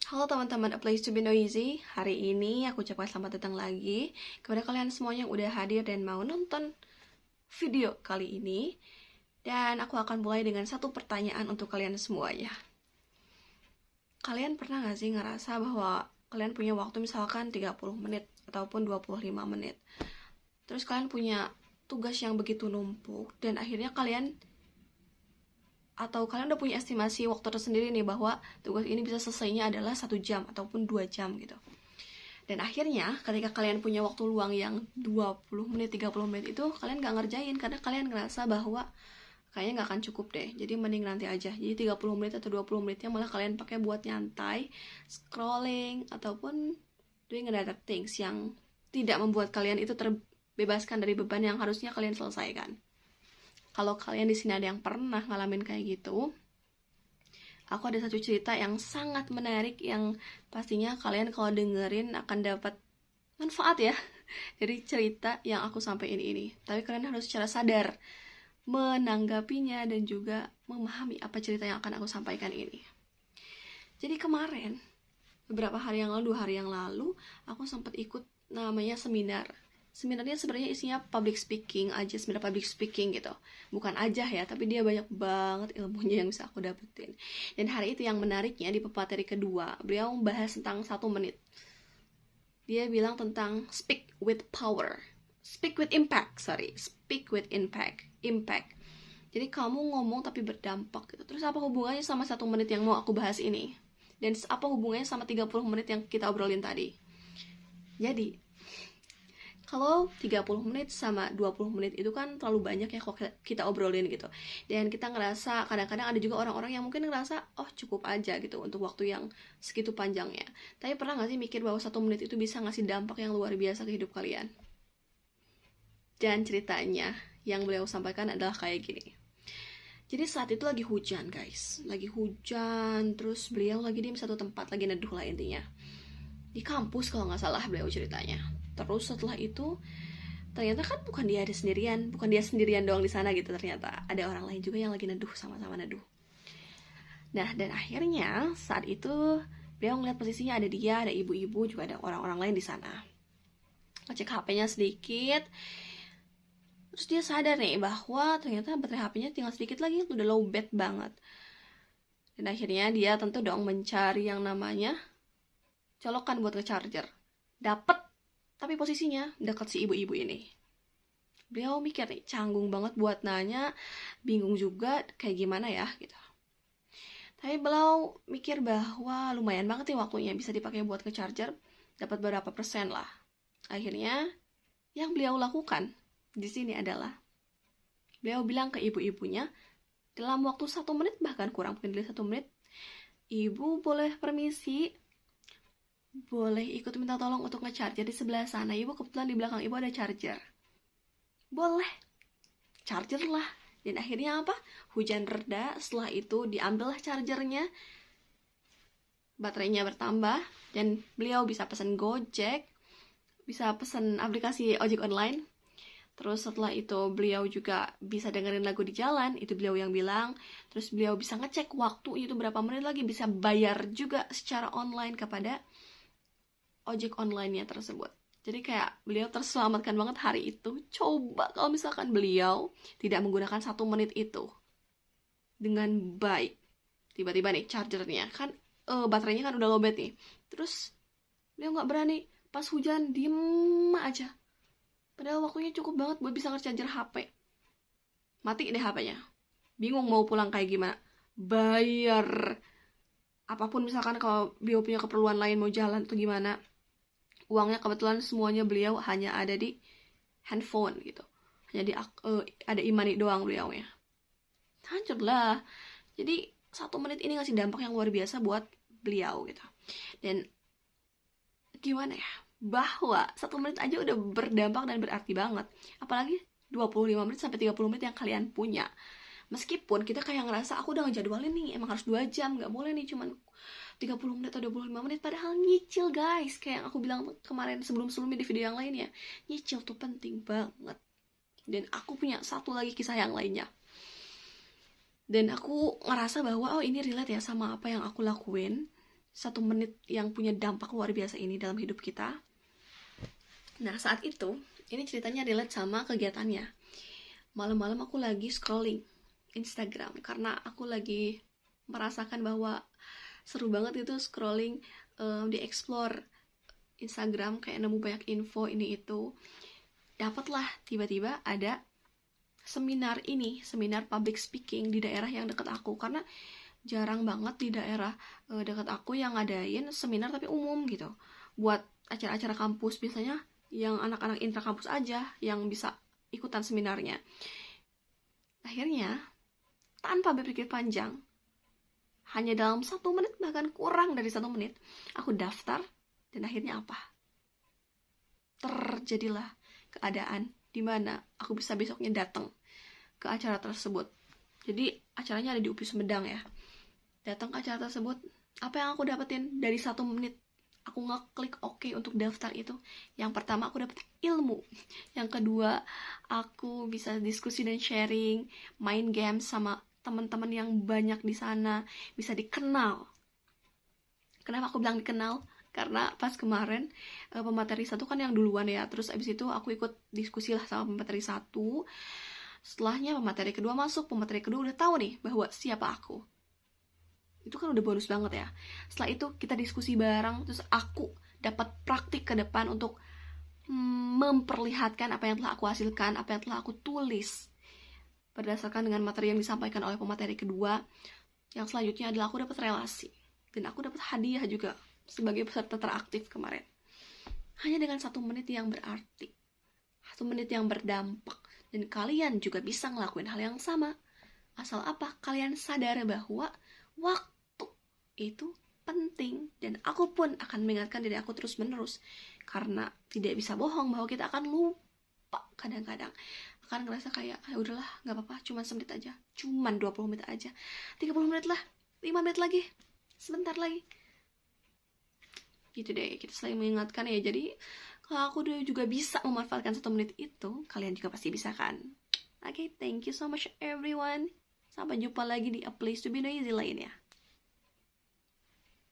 Halo teman-teman, A Place to be Noisy. Hari ini aku ucapkan selamat datang lagi kepada kalian semuanya yang udah hadir dan mau nonton video kali ini. Dan aku akan mulai dengan satu pertanyaan untuk kalian semuanya. Kalian pernah gak sih ngerasa bahwa kalian punya waktu misalkan 30 menit ataupun 25 menit? Terus kalian punya tugas yang begitu numpuk dan akhirnya kalian udah punya estimasi waktu tersendiri nih bahwa tugas ini bisa selesainya adalah 1 jam ataupun 2 jam gitu. Dan akhirnya ketika kalian punya waktu luang yang 20 menit, 30 menit itu kalian gak ngerjain karena kalian ngerasa bahwa kayaknya gak akan cukup deh. Jadi mending nanti aja. Jadi 30 menit atau 20 menitnya malah kalian pakai buat nyantai, scrolling ataupun doing other things yang tidak membuat kalian itu terbebaskan dari beban yang harusnya kalian selesaikan. Kalau kalian di sini ada yang pernah ngalamin kayak gitu, aku ada satu cerita yang sangat menarik yang pastinya kalian kalau dengerin akan dapat manfaat ya dari cerita yang aku sampaikan ini. Tapi kalian harus secara sadar menanggapinya dan juga memahami apa cerita yang akan aku sampaikan ini. Jadi kemarin, beberapa hari yang lalu, 2 hari yang lalu, aku sempat ikut namanya seminar. Seminarnya sebenarnya isinya public speaking aja, seminar public speaking gitu. Bukan aja ya, tapi dia banyak banget ilmunya yang bisa aku dapetin. Dan hari itu yang menariknya di pemateri kedua, beliau membahas tentang 1 menit. Dia bilang tentang speak with power. Speak with impact. Impact. Jadi kamu ngomong tapi berdampak gitu. Terus apa hubungannya sama 1 menit yang mau aku bahas ini? Dan apa hubungannya sama 30 menit yang kita obrolin tadi? Jadi kalau 30 menit sama 20 menit itu kan terlalu banyak ya kalau kita obrolin gitu. Dan kita ngerasa, kadang-kadang ada juga orang-orang yang mungkin ngerasa, oh cukup aja gitu untuk waktu yang segitu panjangnya. Tapi pernah gak sih mikir bahwa 1 menit itu bisa ngasih dampak yang luar biasa ke hidup kalian? Dan ceritanya yang beliau sampaikan adalah kayak gini. Jadi saat itu lagi hujan guys. Lagi hujan, terus beliau lagi di satu tempat, lagi neduh lah intinya. Di kampus kalau gak salah beliau ceritanya. Terus setelah itu ternyata kan bukan dia sendirian doang di sana gitu, ternyata ada orang lain juga yang lagi neduh, sama-sama neduh. Nah, dan akhirnya saat itu beliau ngeliat posisinya ada dia, ada ibu-ibu, juga ada orang-orang lain di sana. Ngecek HP-nya sedikit. Terus dia sadar nih bahwa ternyata baterai HP-nya tinggal sedikit lagi, udah low bat banget. Dan akhirnya dia tentu dong mencari yang namanya colokan buat nge-charger. Dapet, tapi posisinya dekat si ibu-ibu ini. Beliau mikir nih, canggung banget buat nanya, bingung juga kayak gimana ya gitu. Tapi beliau mikir bahwa lumayan banget nih waktunya bisa dipakai buat nge-charger, dapat berapa persen lah. Akhirnya yang beliau lakukan di sini adalah beliau bilang ke ibu-ibunya dalam waktu 1 menit, bahkan kurang mungkin dari 1 menit, ibu boleh permisi, boleh ikut minta tolong untuk nge-charger di sebelah sana. Ibu kebetulan di belakang ibu ada charger. Boleh. Charger lah. Dan akhirnya apa? Hujan reda. Setelah itu diambillah chargernya. Baterainya bertambah. Dan beliau bisa pesan Gojek. Bisa pesan aplikasi ojek online. Terus setelah itu beliau juga bisa dengerin lagu di jalan. Itu beliau yang bilang. Terus beliau bisa ngecek waktu itu berapa menit lagi. Bisa bayar juga secara online kepada ojek online-nya tersebut. Jadi kayak beliau terselamatkan banget hari itu. Coba kalau misalkan beliau tidak menggunakan 1 menit itu dengan baik. Tiba-tiba nih chargernya kan baterainya kan udah lowbat nih. Terus beliau gak berani, pas hujan diem aja. Padahal waktunya cukup banget buat bisa nge-charger HP. Mati deh HP-nya. Bingung mau pulang kayak gimana. Bayar apapun misalkan kalau beliau punya keperluan lain mau jalan atau gimana. Uangnya kebetulan semuanya beliau hanya ada di handphone gitu. Hanya di ada e-money doang beliaunya. Hancur lah. Jadi 1 menit ini ngasih dampak yang luar biasa buat beliau gitu. Dan gimana ya? Bahwa 1 menit aja udah berdampak dan berarti banget. Apalagi 25 menit sampai 30 menit yang kalian punya. Meskipun kita kayak ngerasa aku udah ngejadwalin nih, emang harus 2 jam, gak boleh nih cuman 30 menit atau 25 menit, padahal nyicil guys. Kayak yang aku bilang kemarin sebelum-sebelumnya di video yang lainnya, nyicil tuh penting banget. Dan aku punya satu lagi kisah yang lainnya. Dan aku ngerasa bahwa oh ini relate ya sama apa yang aku lakuin. 1 menit yang punya dampak luar biasa ini dalam hidup kita. Nah, saat itu, ini ceritanya relate sama kegiatannya. Malam-malam aku lagi scrolling Instagram karena aku lagi merasakan bahwa seru banget itu scrolling, di explore Instagram, kayak nemu banyak info ini itu. Dapatlah tiba-tiba ada seminar public speaking di daerah yang dekat aku, karena jarang banget di daerah dekat aku yang ngadain seminar tapi umum gitu. Buat acara-acara kampus biasanya yang anak-anak intrakampus aja yang bisa ikutan seminarnya. Akhirnya, tanpa berpikir panjang, hanya dalam 1 menit, bahkan kurang dari 1 menit, aku daftar, dan akhirnya apa? Terjadilah keadaan di mana aku bisa besoknya datang ke acara tersebut. Jadi acaranya ada di UPI Sumedang ya. Datang ke acara tersebut, apa yang aku dapetin dari 1 menit? Aku ngeklik oke untuk daftar itu. Yang pertama, aku dapet ilmu. Yang kedua, aku bisa diskusi dan sharing, main game sama teman-teman yang banyak di sana, bisa dikenal. Kenapa aku bilang dikenal? Karena pas kemarin pemateri 1 kan yang duluan ya, terus abis itu aku ikut diskusi lah sama pemateri 1. Setelahnya pemateri kedua masuk, pemateri kedua udah tahu nih bahwa siapa aku. Itu kan udah bonus banget ya. Setelah itu kita diskusi bareng, terus aku dapat praktik ke depan untuk memperlihatkan apa yang telah aku hasilkan, apa yang telah aku tulis berdasarkan dengan materi yang disampaikan oleh pemateri kedua. Yang selanjutnya adalah aku dapat relasi, dan aku dapat hadiah juga sebagai peserta teraktif kemarin. Hanya dengan 1 menit yang berarti, 1 menit yang berdampak, dan kalian juga bisa ngelakuin hal yang sama. Asal apa? Kalian sadar bahwa waktu itu penting, dan aku pun akan mengingatkan diri aku terus-menerus, karena tidak bisa bohong bahwa kita akan lupa kadang-kadang, akan ngerasa kayak udahlah nggak apa-apa, cuma 1 menit aja, cuma 20 menit aja, 30 menit lah, 5 menit lagi, sebentar lagi, gitu deh. Kita selalu mengingatkan ya. Jadi kalau aku juga bisa memanfaatkan 1 menit itu, kalian juga pasti bisa kan. Oke, thank you so much everyone. Sampai jumpa lagi di A Place to Be Noisy lainnya.